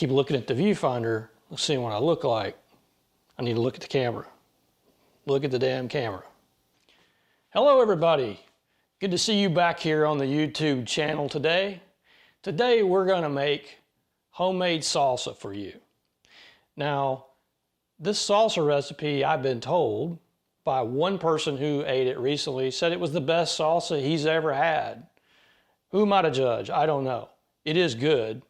keep looking at the viewfinder, seeing what I look like. I need to look at the camera. Look at the damn camera. Hello everybody. Good to see you back here on the YouTube channel today. Today we're gonna make homemade salsa for you. Now, this salsa recipe, I've been told by one person who ate it recently, said it was the best salsa he's ever had. Who am I to judge? I don't know. It is good.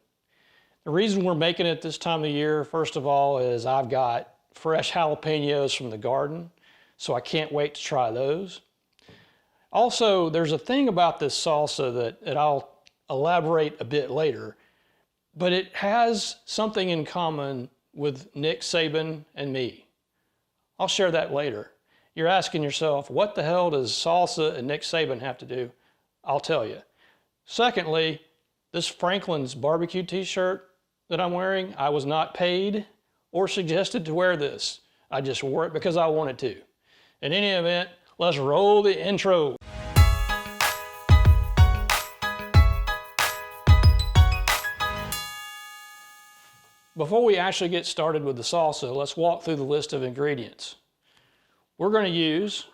The reason we're making it this time of year, first of all, is I've got fresh jalapenos from the garden, so I can't wait to try those. Also, there's a thing about this salsa that I'll elaborate a bit later, but it has something in common with Nick Saban and me. I'll share that later. You're asking yourself, what the hell does salsa and Nick Saban have to do? I'll tell you. Secondly, this Franklin's barbecue t-shirt that I'm wearing, I was not paid or suggested to wear this. I just wore it because I wanted to. In any event, let's roll the intro. Before we actually get started with the salsa, let's walk through the list of ingredients. We're going to use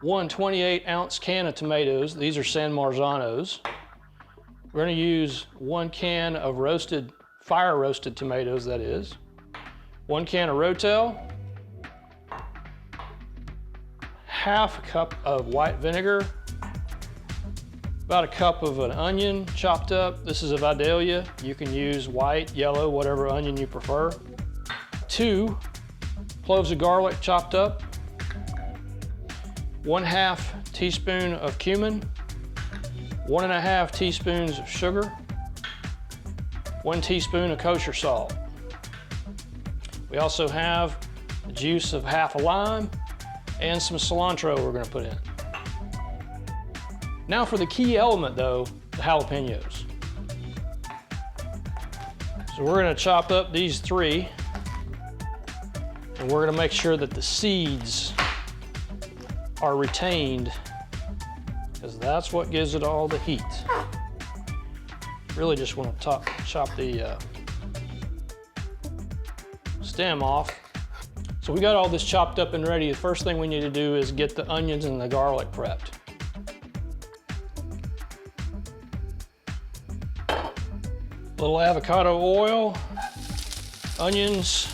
one 28-ounce can of tomatoes. These are San Marzanos. We're going to use 1 can of roasted, fire-roasted tomatoes, that is. 1 can of Rotel. Half a cup of white vinegar. About a cup of an onion chopped up. This is a Vidalia. You can use white, yellow, whatever onion you prefer. 2 cloves of garlic chopped up. 1/2 teaspoon of cumin. 1.5 teaspoons of sugar. 1 teaspoon of kosher salt. We also have the juice of half a lime and some cilantro we're going to put in. Now for the key element though, the jalapenos. So we're going to chop up these 3 and we're going to make sure that the seeds are retained because that's what gives it all the heat. Really just want to chop the stem off. So we got all this chopped up and ready. The first thing we need to do is get the onions and the garlic prepped. A little avocado oil, onions.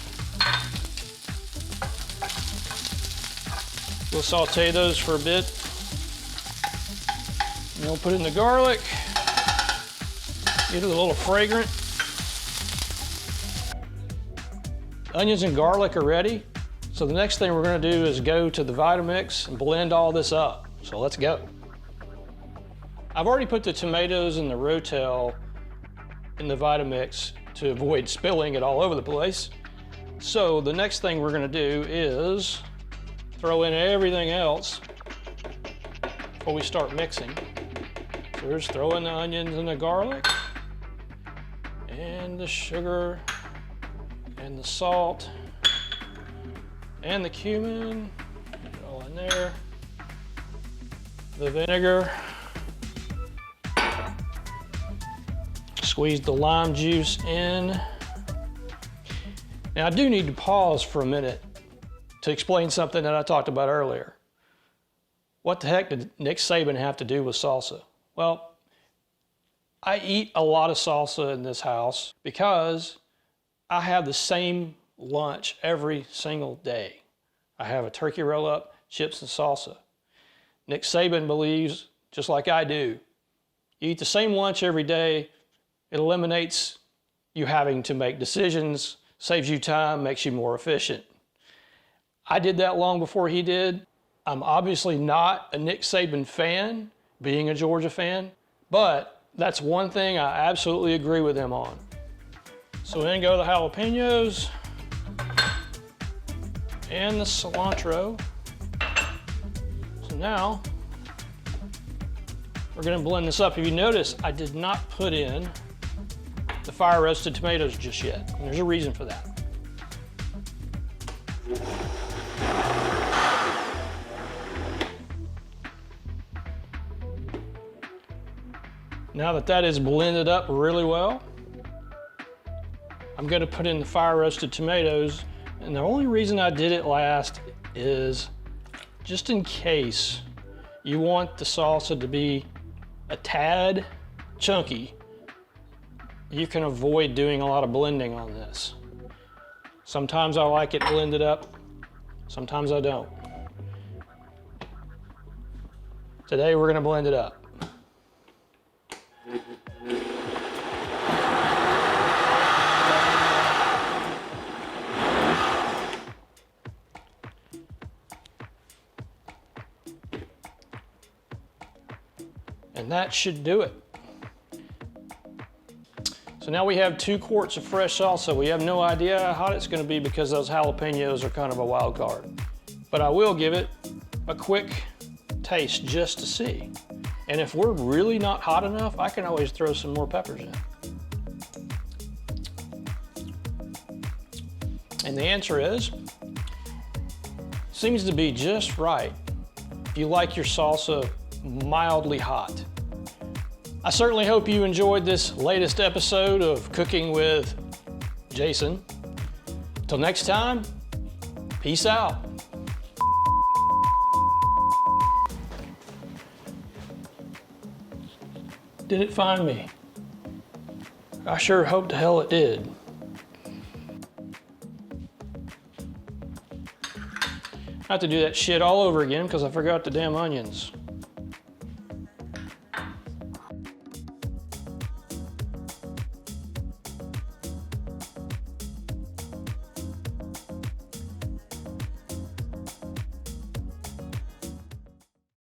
We'll saute those for a bit. And we'll put in the garlic, get it a little fragrant. The onions and garlic are ready. So the next thing we're gonna do is go to the Vitamix and blend all this up. So let's go. I've already put the tomatoes and the Rotel in the Vitamix to avoid spilling it all over the place. So the next thing we're gonna do is throw in everything else before we start mixing. So we're just throwing the onions and the garlic and the sugar and the salt and the cumin, put it all in there. The vinegar. Squeeze the lime juice in. Now I do need to pause for a minute to explain something that I talked about earlier. What the heck did Nick Saban have to do with salsa? Well, I eat a lot of salsa in this house because I have the same lunch every single day. I have a turkey roll-up, chips and salsa. Nick Saban believes, just like I do, you eat the same lunch every day, it eliminates you having to make decisions, saves you time, makes you more efficient. I did that long before he did. I'm obviously not a Nick Saban fan, being a Georgia fan, but that's one thing I absolutely agree with him on. So in go the jalapenos and the cilantro. So now we're gonna blend this up. If you notice, I did not put in the fire roasted tomatoes just yet. And there's a reason for that. Now that that is blended up really well, I'm gonna put in the fire roasted tomatoes, and the only reason I did it last is just in case you want the salsa to be a tad chunky, you can avoid doing a lot of blending on this. Sometimes I like it blended up, sometimes I don't. Today we're gonna blend it up. And that should do it. So now we have 2 quarts of fresh salsa. We have no idea how hot it's gonna be because those jalapenos are kind of a wild card. But I will give it a quick taste just to see. And if we're really not hot enough, I can always throw some more peppers in. And the answer is, seems to be just right if you like your salsa mildly hot. I certainly hope you enjoyed this latest episode of Cooking with Jason. Till next time, peace out. Did it find me? I sure hope to hell it did. I have to do that shit all over again because I forgot the damn onions.